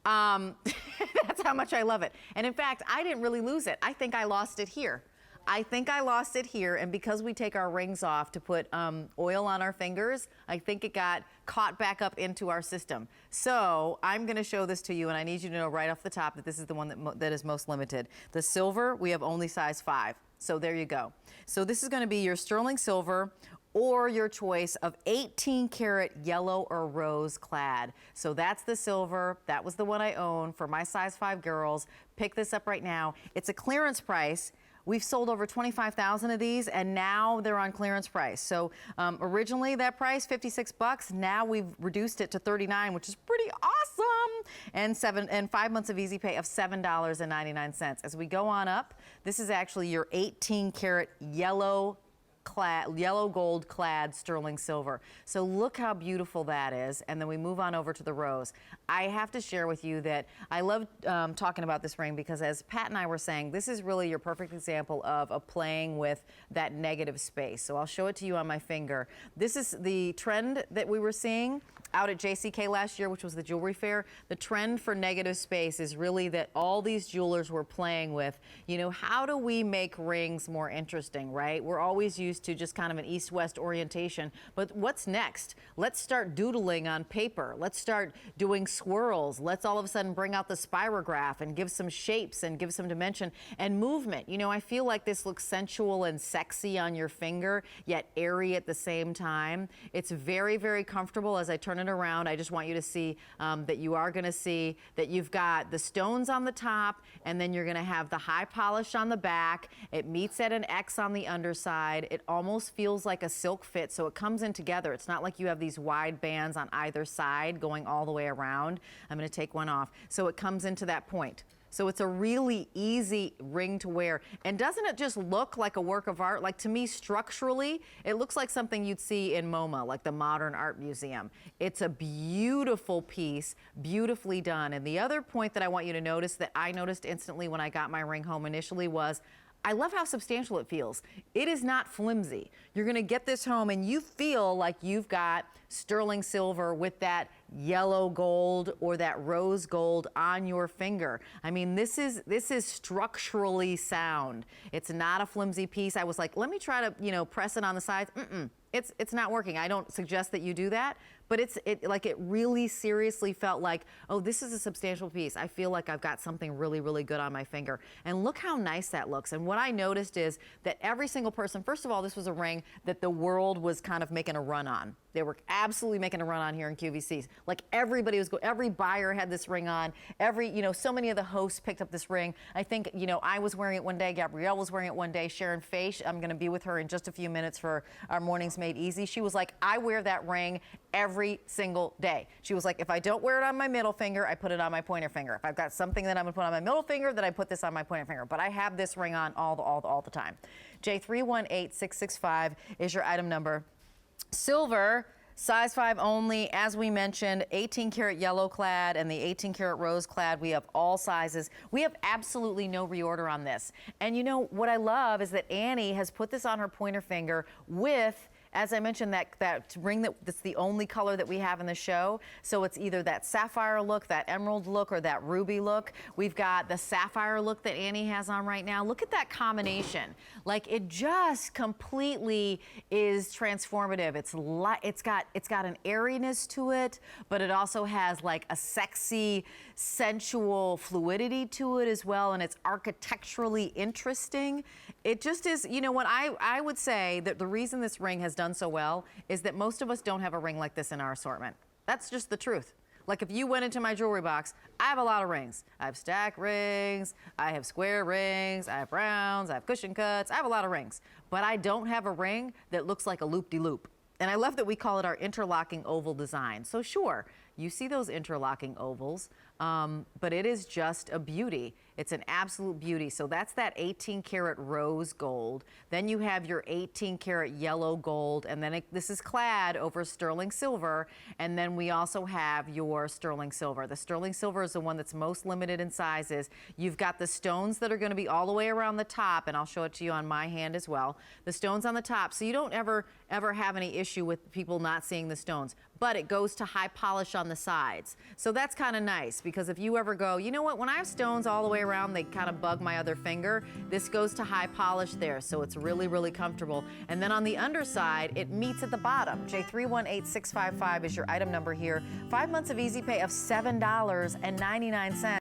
That's how much I love it. And in fact, I didn't really lose it. I think I lost it here. I think I lost it here, and because we take our rings off to put oil on our fingers, I think it got caught back up into our system. So I'm going to show this to you, and I need you to know right off the top that this is the one that is most limited. The silver, we have only size 5. So there you go. So this is going to be your sterling silver or your choice of 18 karat yellow or rose clad. So that's the silver. That was the one I own for my size 5 girls. Pick this up right now. It's a clearance price. We've sold over 25,000 of these, and now they're on clearance price. So originally that price, 56 bucks. Now we've reduced it to 39, which is pretty awesome. And 5 months of easy pay of $7.99. As we go on up, this is actually your 18 karat yellow gold clad sterling silver. So look how beautiful that is. And then we move on over to the rose. I have to share with you that I love talking about this ring because, as Pat and I were saying, this is really your perfect example of playing with that negative space. So I'll show it to you on my finger. This is the trend that we were seeing out at JCK last year, which was the jewelry fair. The trend for negative space is really that all these jewelers were playing with, you know, how do we make rings more interesting, right? We're always used to just kind of an east-west orientation, but what's next? Let's start doodling on paper. Let's start doing swirls. Let's all of a sudden bring out the spirograph and give some shapes and give some dimension and movement. You know, I feel like this looks sensual and sexy on your finger, yet airy at the same time. It's very, very comfortable. As I turn it around, I just want you to see that you are going to see that you've got the stones on the top, and then you're going to have the high polish on the back. It meets at an X on the underside. It almost feels like a silk fit, so it comes in together. It's not like you have these wide bands on either side going all the way around. I'm going to take one off. So it comes into that point. So it's a really easy ring to wear. And doesn't it just look like a work of art? Like, to me, structurally, it looks like something you'd see in MoMA, like the Modern Art Museum. It's a beautiful piece, beautifully done. And the other point that I want you to notice that I noticed instantly when I got my ring home initially was, I love how substantial it feels. It is not flimsy. You're gonna get this home and you feel like you've got sterling silver with that yellow gold or that rose gold on your finger. I mean, this is structurally sound. It's not a flimsy piece. I was like, let me try to, you know, press it on the sides. It's not working. I don't suggest that you do that, but it really seriously felt like, oh, this is a substantial piece. I feel like I've got something really, really good on my finger. And look how nice that looks. And what I noticed is that every single person, first of all, this was a ring that the world was kind of making a run on. They were absolutely making a run on here in QVCs. Like, everybody was every buyer had this ring on. So many of the hosts picked up this ring. I think, you know, I was wearing it one day. Gabrielle was wearing it one day. Sharon Faish, I'm going to be with her in just a few minutes for our Mornings Made Easy. She was like, I wear that ring every single day. She was like, if I don't wear it on my middle finger, I put it on my pointer finger. If I've got something that I'm going to put on my middle finger, then I put this on my pointer finger. But I have this ring on all the time. J318665 is your item number. Silver, size 5 only, as we mentioned, 18 karat yellow clad and the 18 karat rose clad. We have all sizes. We have absolutely no reorder on this. And you know, what I love is that Annie has put this on her pointer finger with, as I mentioned, that ring that's the only color that we have in the show. So it's either that sapphire look, that emerald look, or that ruby look. We've got the sapphire look that Annie has on right now. Look at that combination. Like, it just completely is transformative. It's got an airiness to it, but it also has like a sexy, sensual fluidity to it as well, and it's architecturally interesting. It just is, you know what, I would say that the reason this ring has done so well is that most of us don't have a ring like this in our assortment. That's just the truth. Like, if you went into my jewelry box, I have a lot of rings. I have stack rings, I have square rings, I have rounds, I have cushion cuts, I have a lot of rings. But I don't have a ring that looks like a loop-de-loop. And I love that we call it our interlocking oval design. So sure, you see those interlocking ovals, but it is just a beauty. It's an absolute beauty. So that's that 18 karat rose gold. Then you have your 18 karat yellow gold, and then this is clad over sterling silver. And then we also have your sterling silver. The sterling silver is the one that's most limited in sizes. You've got the stones that are going to be all the way around the top, and I'll show it to you on my hand as well. The stones on the top, so you don't ever have any issue with people not seeing the stones. but it goes to high polish on the sides. So that's kind of nice, because if you ever go, you know what, when I have stones all the way around, they kind of bug my other finger. This goes to high polish there, so it's really, really comfortable. And then on the underside, it meets at the bottom. J318655 is your item number here. 5 months of easy pay of $7.99.